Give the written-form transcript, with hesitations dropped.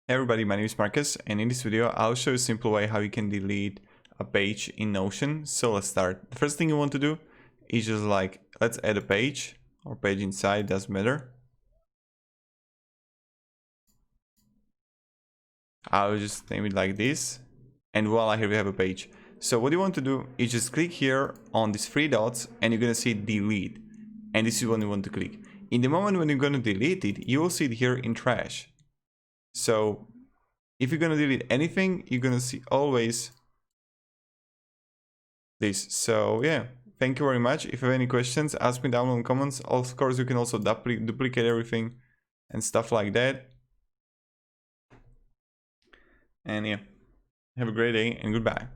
Hey everybody, my name is Marcus, and in this video I'll show you a simple way how you can delete a page in Notion. So let's start. The first thing you want to do is just let's add a page or page inside, doesn't matter. I'll just name it like this, and voila, here we have a page. So what you want to do is just click here on these three dots and you're gonna see delete, and this is what you want to click. In the moment when you're gonna delete it, you will see it here in trash. So if you're gonna delete anything, you're gonna see always this. So yeah, thank you very much. If you have any questions, ask me down in the comments. Of course, you can also duplicate everything and stuff like that. And yeah, have a great day and goodbye.